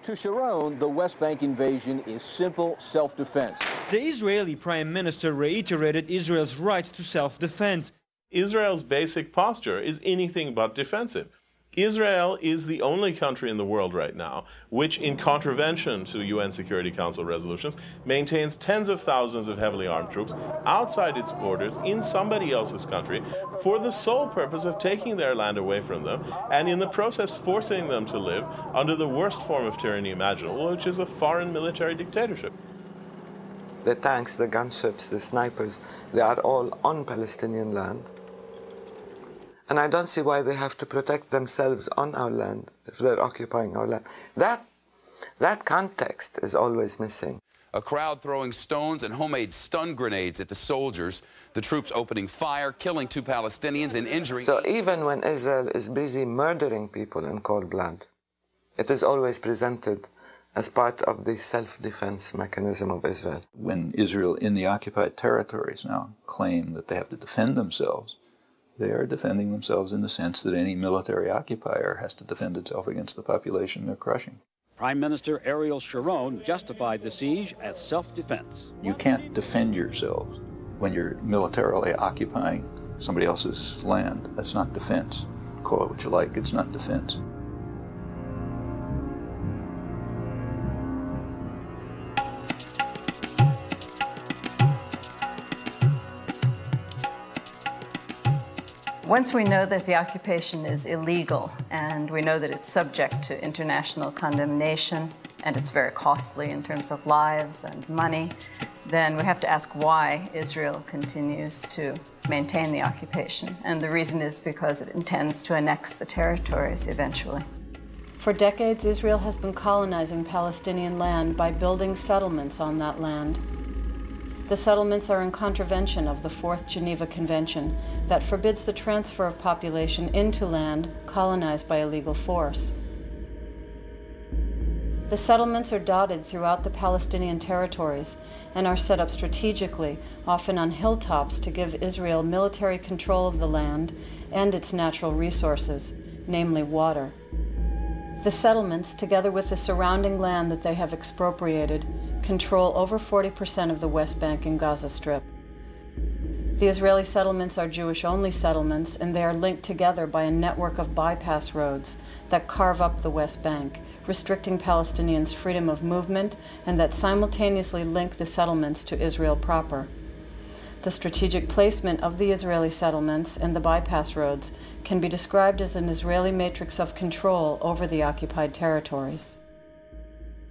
To Sharon, the West Bank invasion is simple self-defense. The Israeli Prime Minister reiterated Israel's right to self-defense. Israel's basic posture is anything but defensive. Israel is the only country in the world right now which, in contravention to UN Security Council resolutions, maintains tens of thousands of heavily armed troops outside its borders in somebody else's country for the sole purpose of taking their land away from them and in the process forcing them to live under the worst form of tyranny imaginable, which is a foreign military dictatorship. The tanks, the gunships, the snipers, they are all on Palestinian land. And I don't see why they have to protect themselves on our land if they're occupying our land. That context is always missing. A crowd throwing stones and homemade stun grenades at the soldiers. The troops opening fire, killing 2 Palestinians and injuring... So even when Israel is busy murdering people in cold blood, it is always presented as part of the self-defense mechanism of Israel. When Israel in the occupied territories now claim that they have to defend themselves, they are defending themselves in the sense that any military occupier has to defend itself against the population they're crushing. Prime Minister Ariel Sharon justified the siege as self-defense. You can't defend yourselves when you're militarily occupying somebody else's land. That's not defense. Call it what you like, it's not defense. Once we know that the occupation is illegal and we know that it's subject to international condemnation and it's very costly in terms of lives and money, then we have to ask why Israel continues to maintain the occupation. And the reason is because it intends to annex the territories eventually. For decades, Israel has been colonizing Palestinian land by building settlements on that land. The settlements are in contravention of the Fourth Geneva Convention that forbids the transfer of population into land colonized by illegal force. The settlements are dotted throughout the Palestinian territories and are set up strategically, often on hilltops, to give Israel military control of the land and its natural resources, namely water. The settlements, together with the surrounding land that they have expropriated, control over 40% of the West Bank and Gaza Strip. The Israeli settlements are Jewish-only settlements, and they are linked together by a network of bypass roads that carve up the West Bank, restricting Palestinians' freedom of movement, and that simultaneously link the settlements to Israel proper. The strategic placement of the Israeli settlements and the bypass roads can be described as an Israeli matrix of control over the occupied territories.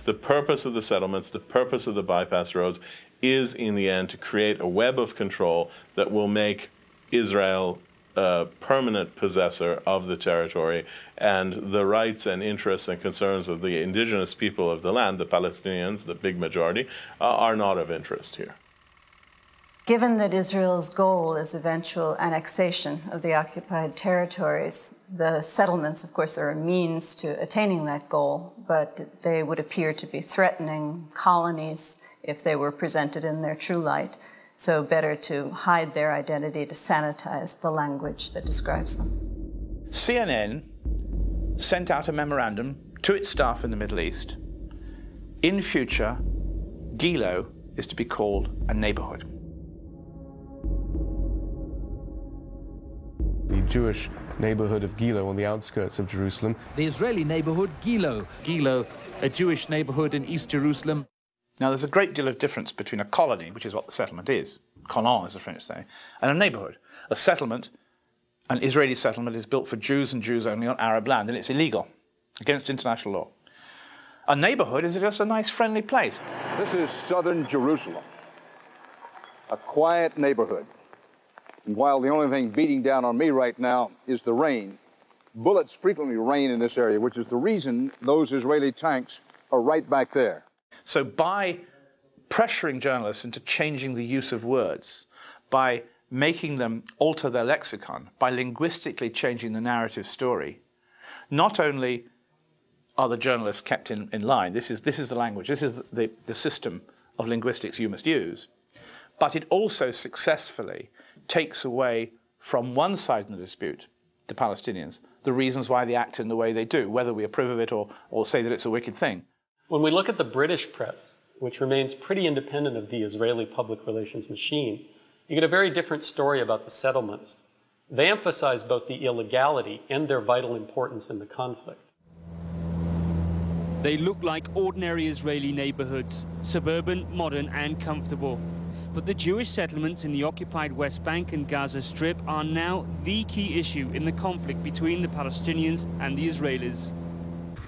The purpose of the settlements, the purpose of the bypass roads is, in the end, to create a web of control that will make Israel a permanent possessor of the territory, and the rights and interests and concerns of the indigenous people of the land, the Palestinians, the big majority, are not of interest here. Given that Israel's goal is eventual annexation of the occupied territories, the settlements, of course, are a means to attaining that goal, but they would appear to be threatening colonies if they were presented in their true light. So better to hide their identity, to sanitize the language that describes them. CNN sent out a memorandum to its staff in the Middle East. In future, Gilo is to be called a neighborhood. The Jewish neighborhood of Gilo on the outskirts of Jerusalem. The Israeli neighborhood Gilo. Gilo, a Jewish neighborhood in East Jerusalem. Now, there's a great deal of difference between a colony, which is what the settlement is, colon as the French say, and a neighborhood. A settlement, an Israeli settlement, is built for Jews and Jews only on Arab land, and it's illegal, against international law. A neighborhood is just a nice, friendly place. This is southern Jerusalem, a quiet neighborhood. And while the only thing beating down on me right now is the rain, bullets frequently rain in this area, which is the reason those Israeli tanks are right back there. So by pressuring journalists into changing the use of words, by making them alter their lexicon, by linguistically changing the narrative story, not only are the journalists kept in line, this is the language, this is the system of linguistics you must use, but it also successfully takes away from one side in the dispute, the Palestinians, the reasons why they act in the way they do, whether we approve of it or say that it's a wicked thing. When we look at the British press, which remains pretty independent of the Israeli public relations machine, you get a very different story about the settlements. They emphasize both the illegality and their vital importance in the conflict. They look like ordinary Israeli neighborhoods, suburban, modern and comfortable. But the Jewish settlements in the occupied West Bank and Gaza Strip are now the key issue in the conflict between the Palestinians and the Israelis.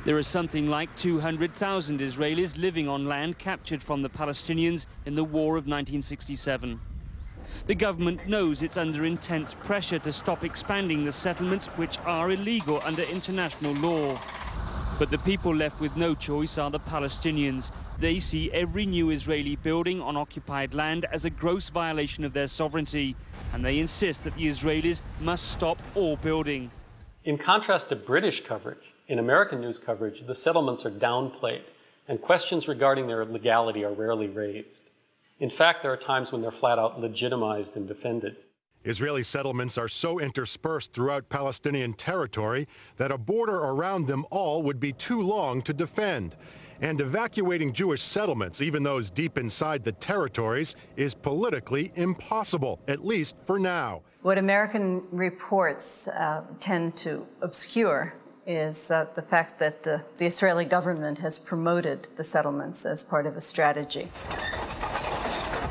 There are something like 200,000 Israelis living on land captured from the Palestinians in the War of 1967. The government knows it's under intense pressure to stop expanding the settlements, which are illegal under international law. But the people left with no choice are the Palestinians. They see every new Israeli building on occupied land as a gross violation of their sovereignty, and they insist that the Israelis must stop all building. In contrast to British coverage, in American news coverage, the settlements are downplayed, and questions regarding their legality are rarely raised. In fact, there are times when they're flat out legitimized and defended. Israeli settlements are so interspersed throughout Palestinian territory that a border around them all would be too long to defend. And evacuating Jewish settlements, even those deep inside the territories, is politically impossible, at least for now. What American reports tend to obscure is the fact that the Israeli government has promoted the settlements as part of a strategy.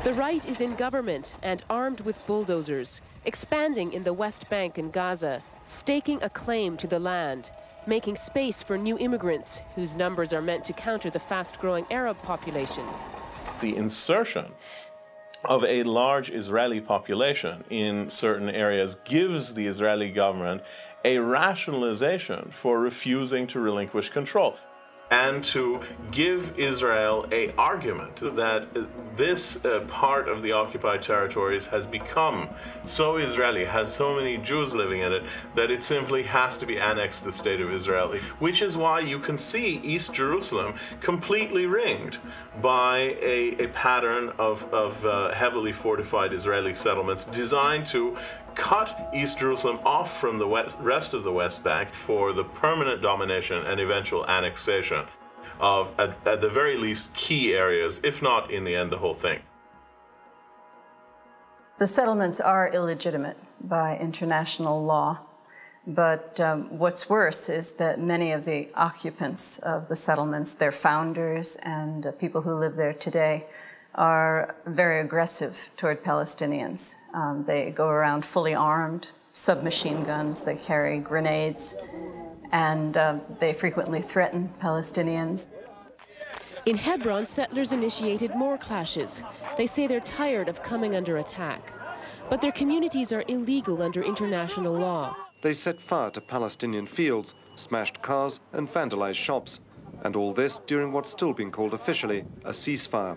The right is in government and armed with bulldozers, expanding in the West Bank and Gaza, staking a claim to the land, making space for new immigrants whose numbers are meant to counter the fast-growing Arab population. The insertion of a large Israeli population in certain areas gives the Israeli government a rationalization for refusing to relinquish control, and to give Israel an argument that this part of the occupied territories has become so Israeli, has so many Jews living in it, that it simply has to be annexed to the state of Israel. Which is why you can see East Jerusalem completely ringed by a pattern of heavily fortified Israeli settlements designed to cut East Jerusalem off from the rest of the West Bank for the permanent domination and eventual annexation of, at the very least, key areas, if not, in the end, the whole thing. The settlements are illegitimate by international law, but what's worse is that many of the occupants of the settlements, their founders and people who live there today, are very aggressive toward Palestinians. They go around fully armed, submachine guns, they carry grenades, and they frequently threaten Palestinians. In Hebron, settlers initiated more clashes. They say they're tired of coming under attack. But their communities are illegal under international law. They set fire to Palestinian fields, smashed cars and vandalized shops. And all this during what's still being called officially a ceasefire.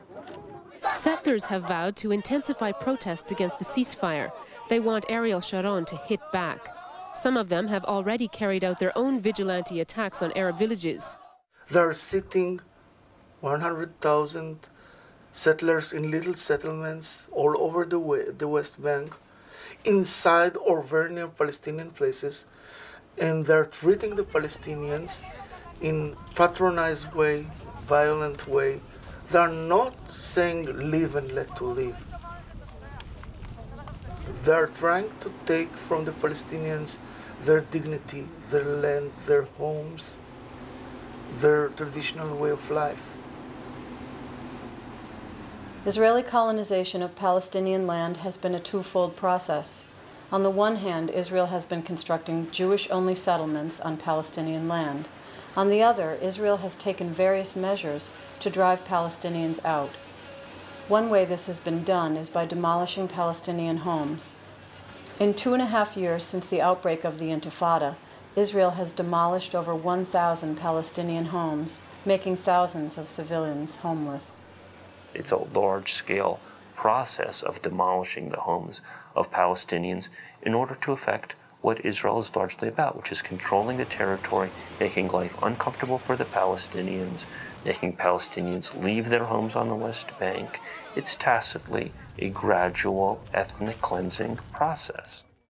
Settlers have vowed to intensify protests against the ceasefire. They want Ariel Sharon to hit back. Some of them have already carried out their own vigilante attacks on Arab villages. They're sitting 100,000 settlers in little settlements all over the West Bank, inside or very near Palestinian places, and they're treating the Palestinians in patronized way, violent way. They're not saying live and let to live. They're trying to take from the Palestinians their dignity, their land, their homes, their traditional way of life. Israeli colonization of Palestinian land has been a twofold process. On the one hand, Israel has been constructing Jewish-only settlements on Palestinian land. On the other, Israel has taken various measures to drive Palestinians out. One way this has been done is by demolishing Palestinian homes. In 2.5 years since the outbreak of the Intifada, Israel has demolished over 1,000 Palestinian homes, making thousands of civilians homeless. It's a large-scale process of demolishing the homes of Palestinians in order to effect what Israel is largely about, which is controlling the territory, making life uncomfortable for the Palestinians, making Palestinians leave their homes on the West Bank. It's tacitly a gradual ethnic cleansing process.